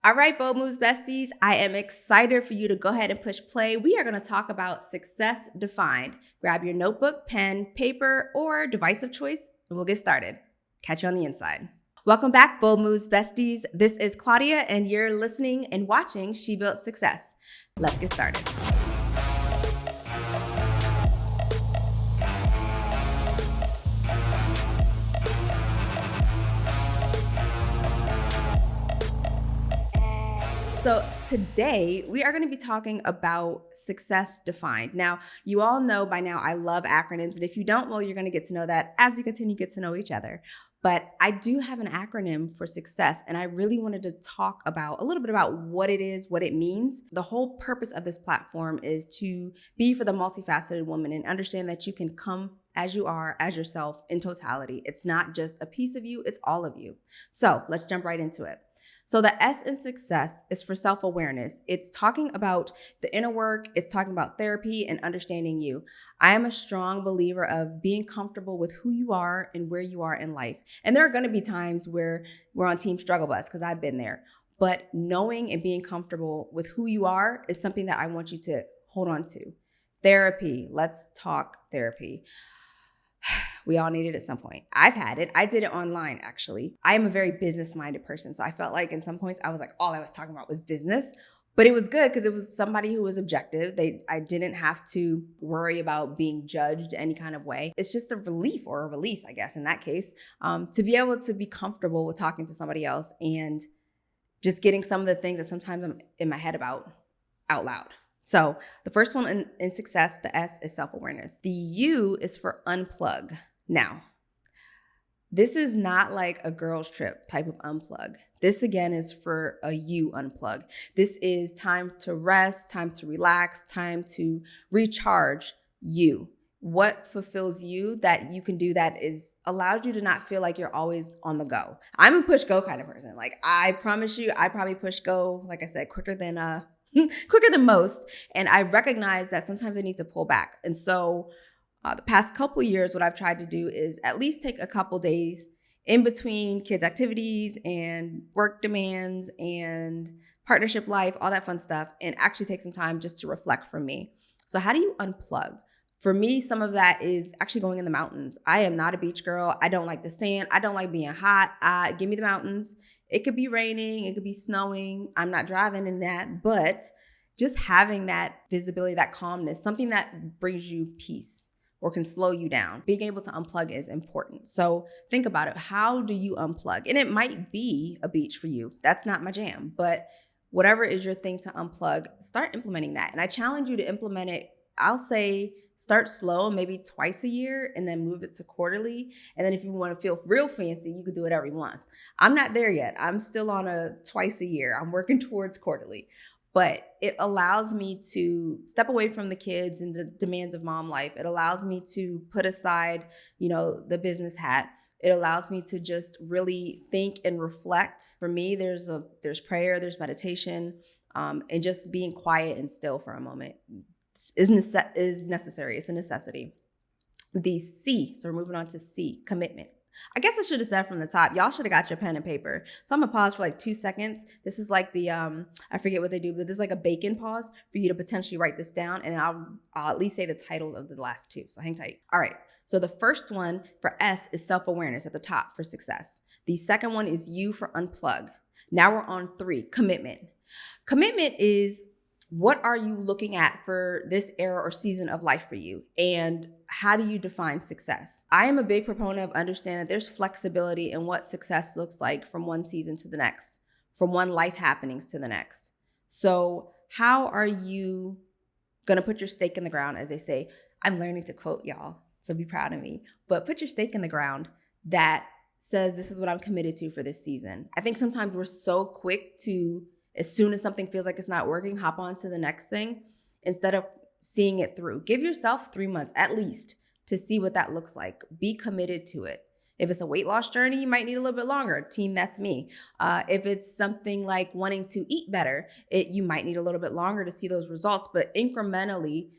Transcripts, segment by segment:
All right, Bold Moves besties, I am excited for you to go ahead and push play. We are going to talk about success defined. Grab your notebook, pen, paper, or device of choice, and we'll get started. Catch you on the inside. Welcome back, Bold Moves besties. This is Claudia, and you're listening and watching She Built Success. Let's get started. So today we are going to be talking about success defined. Now, you all know by now I love acronyms, and if you don't, well, you're going to get to know that as we continue to get to know each other. But I do have an acronym for success, and I really wanted to talk about a little bit about what it is, what it means. The whole purpose of this platform is to be for the multifaceted woman and understand that you can come as you are, as yourself in totality. It's not just a piece of you, it's all of you. So let's jump right into it. So the S in success is for self-awareness. It's talking about the inner work. It's talking about therapy and understanding you. I am a strong believer of being comfortable with who you are and where you are in life. And there are going to be times where we're on Team Struggle Bus because I've been there. But knowing and being comfortable with who you are is something that I want you to hold on to. Therapy. Let's talk therapy. We all need it at some point. I've had it. I did it online, actually. I am a very business-minded person. So I felt like in some points I was like, all I was talking about was business. But it was good because it was somebody who was objective. I didn't have to worry about being judged any kind of way. It's just a relief or a release, I guess, in that case, to be able to be comfortable with talking to somebody else and just getting some of the things that sometimes I'm in my head about out loud. So the first one in success, the S is self-awareness. The U is for unplug. Now, this is not like a girl's trip type of unplug. This again is for a you unplug. This is time to rest, time to relax, time to recharge you. What fulfills you that you can do that is allows you to not feel like you're always on the go. I'm a push go kind of person. Like I promise you, I probably push go, like I said, quicker than most. And I recognize that sometimes I need to pull back. And so the past couple years, what I've tried to do is at least take a couple days in between kids' activities and work demands and partnership life, all that fun stuff, and actually take some time just to reflect for me. So how do you unplug? For me, some of that is actually going in the mountains. I am not a beach girl. I don't like the sand. I don't like being hot. Give me the mountains. It could be raining. It could be snowing. I'm not driving in that, but just having that visibility, that calmness, something that brings you peace or can slow you down. Being able to unplug is important. So think about it. How do you unplug? And it might be a beach for you. That's not my jam, but whatever is your thing to unplug, start implementing that. And I challenge you to implement it. I'll say start slow, maybe twice a year, and then move it to quarterly. And then if you want to feel real fancy, you could do it every month. I'm not there yet. I'm still on a twice a year. I'm working towards quarterly. But it allows me to step away from the kids and the demands of mom life. It allows me to put aside, the business hat. It allows me to just really think and reflect. For me, there's prayer, there's meditation, and just being quiet and still for a moment is necessary. It's a necessity. The C, so we're moving on to C, commitment. I guess I should have said from the top, y'all should have got your pen and paper. So I'm gonna pause for like 2 seconds. This is like the, I forget what they do, but this is like a bacon pause for you to potentially write this down. And I'll at least say the title of the last two. So hang tight. All right. So the first one for S is self-awareness at the top for success. The second one is U for unplug. Now we're on 3, commitment. Commitment is what are you looking at for this era or season of life for you? And how do you define success? I am a big proponent of understanding that there's flexibility in what success looks like from one season to the next, from one life happenings to the next. So how are you going to put your stake in the ground, as they say? I'm learning to quote y'all, so be proud of me. But put your stake in the ground that says, this is what I'm committed to for this season. I think sometimes we're so quick to, as soon as something feels like it's not working, hop on to the next thing instead of seeing it through. Give yourself 3 months at least to see what that looks like. Be committed to it. If it's a weight loss journey, you might need a little bit longer. Team, that's me. If it's something like wanting to eat better, you might need a little bit longer to see those results, but incrementally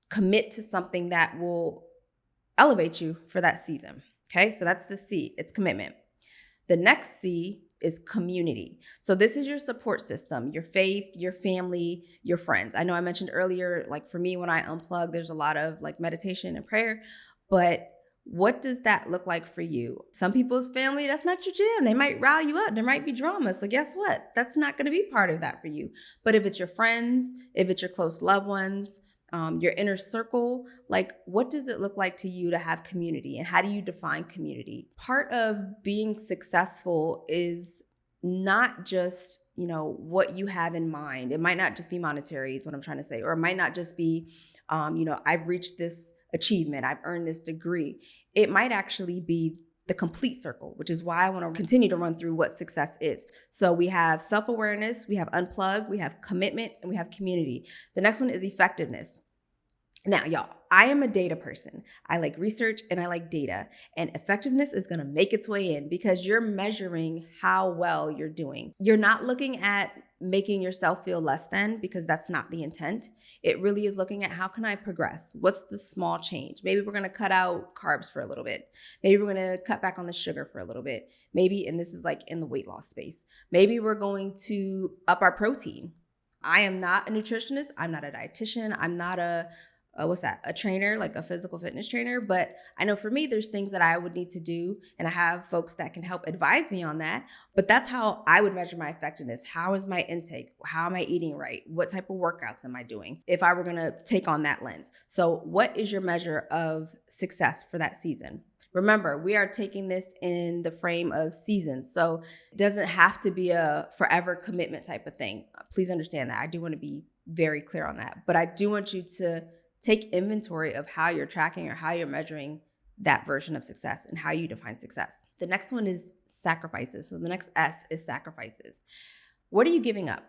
commit to something that will elevate you for that season. Okay, so that's the C, it's commitment. The next C is community. So this is your support system, your faith, your family, your friends. I know I mentioned earlier, like for me, when I unplug, there's a lot of like meditation and prayer, but what does that look like for you? Some people's family, that's not your jam. They might rile you up. There might be drama. So guess what? That's not going to be part of that for you. But if it's your friends, if it's your close loved ones, your inner circle, like what does it look like to you to have community, and how do you define community? Part of being successful is not just, what you have in mind. It might not just be monetary is what I'm trying to say, or it might not just be, I've reached this achievement, I've earned this degree. It might actually be the complete circle, which is why I want to continue to run through what success is. So we have self-awareness, we have unplug, we have commitment, and we have community. The next one is effectiveness. Now, y'all, I am a data person. I like research and I like data, and effectiveness is going to make its way in because you're measuring how well you're doing. You're not looking at making yourself feel less than, because that's not the intent. It really is looking at how can I progress? What's the small change? Maybe we're going to cut out carbs for a little bit. Maybe we're going to cut back on the sugar for a little bit. Maybe, and this is like in the weight loss space, maybe we're going to up our protein. I am not a nutritionist. I'm not a dietitian. I'm not a trainer, like a physical fitness trainer. But I know for me, there's things that I would need to do, and I have folks that can help advise me on that. But that's how I would measure my effectiveness. How is my intake? How am I eating right? What type of workouts am I doing? If I were going to take on that lens. So what is your measure of success for that season? Remember, we are taking this in the frame of seasons. So it doesn't have to be a forever commitment type of thing. Please understand that. I do want to be very clear on that. But I do want you to take inventory of how you're tracking or how you're measuring that version of success and how you define success. The next one is sacrifices. So the next S is sacrifices. What are you giving up?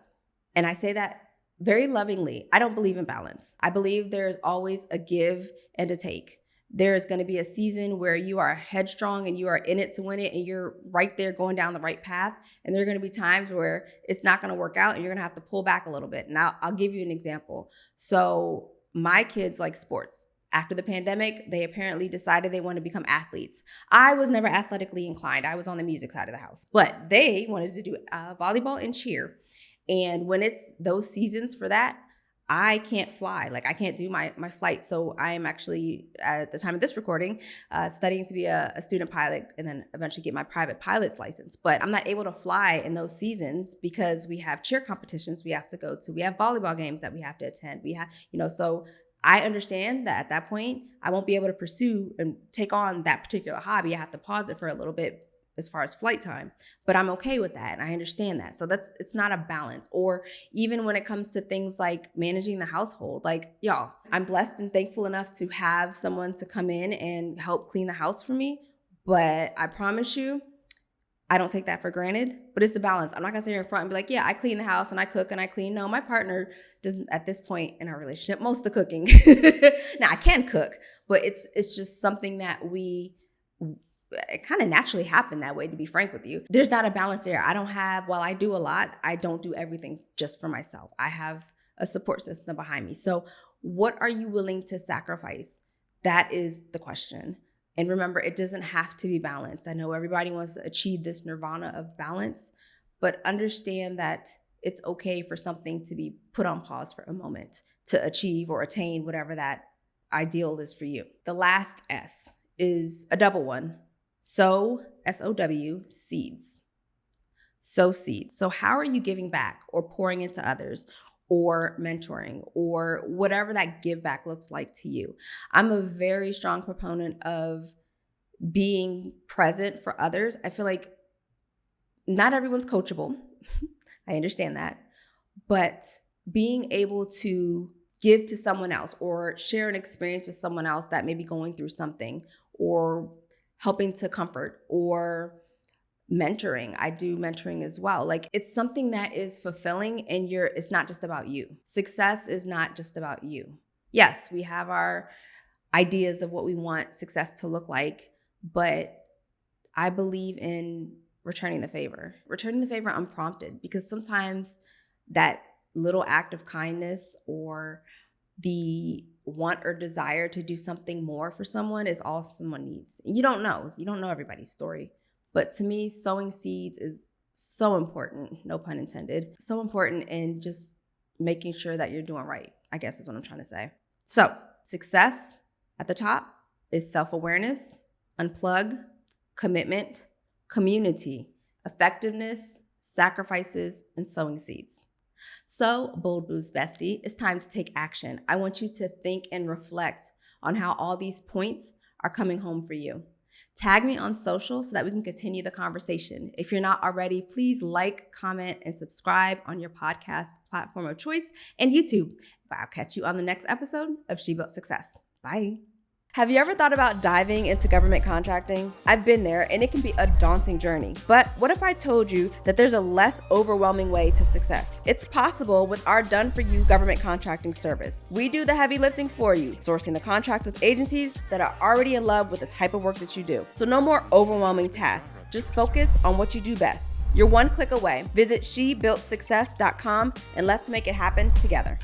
And I say that very lovingly. I don't believe in balance. I believe there's always a give and a take. There's going to be a season where you are headstrong and you are in it to win it, and you're right there going down the right path. And there are going to be times where it's not going to work out and you're going to have to pull back a little bit. And I'll give you an example. So my kids like sports. After the pandemic, they apparently decided they want to become athletes. I was never athletically inclined. I was on the music side of the house, but they wanted to do volleyball and cheer. And when it's those seasons for that, I can't fly. Like I can't do my flight. So I am actually, at the time of this recording, studying to be a student pilot and then eventually get my private pilot's license. But I'm not able to fly in those seasons because we have cheer competitions we have to go to. We have volleyball games that we have to attend. We have, so I understand that at that point, I won't be able to pursue and take on that particular hobby. I have to pause it for a little bit as far as flight time, but I'm okay with that. And I understand that. So it's not a balance. Or even when it comes to things like managing the household, like y'all, I'm blessed and thankful enough to have someone to come in and help clean the house for me. But I promise you, I don't take that for granted, but it's a balance. I'm not gonna sit here in front and be like, yeah, I clean the house and I cook and I clean. No, my partner doesn't at this point in our relationship, most of the cooking. Now I can cook, but it's just something that it kind of naturally happened that way, to be frank with you. There's not a balance there. While I do a lot, I don't do everything just for myself. I have a support system behind me. So what are you willing to sacrifice? That is the question. And remember, it doesn't have to be balanced. I know everybody wants to achieve this nirvana of balance, but understand that it's okay for something to be put on pause for a moment to achieve or attain whatever that ideal is for you. The last S is a double one. Sow, S-O-W, seeds. Sow seeds. So how are you giving back or pouring into others or mentoring or whatever that give back looks like to you? I'm a very strong proponent of being present for others. I feel like not everyone's coachable. I understand that. But being able to give to someone else or share an experience with someone else that may be going through something, or helping to comfort, or mentoring. I do mentoring as well. Like it's something that is fulfilling, and it's not just about you. Success is not just about you. Yes, we have our ideas of what we want success to look like, but I believe in returning the favor unprompted, because sometimes that little act of kindness or the want or desire to do something more for someone is all someone needs. You don't know everybody's story, but to me, sowing seeds is so important, no pun intended, so important in just making sure that you're doing right, I guess is what I'm trying to say. So success at the top is self-awareness, unplug, commitment, community, effectiveness, sacrifices, and sowing seeds. So, Bold Boost Bestie, it's time to take action. I want you to think and reflect on how all these points are coming home for you. Tag me on social so that we can continue the conversation. If you're not already, please like, comment, and subscribe on your podcast platform of choice and YouTube. I'll catch you on the next episode of She Built Success. Bye. Have you ever thought about diving into government contracting? I've been there, and it can be a daunting journey. But what if I told you that there's a less overwhelming way to success? It's possible with our done-for-you government contracting service. We do the heavy lifting for you, sourcing the contracts with agencies that are already in love with the type of work that you do. So no more overwhelming tasks. Just focus on what you do best. You're one click away. Visit SheBuiltSuccess.com and let's make it happen together.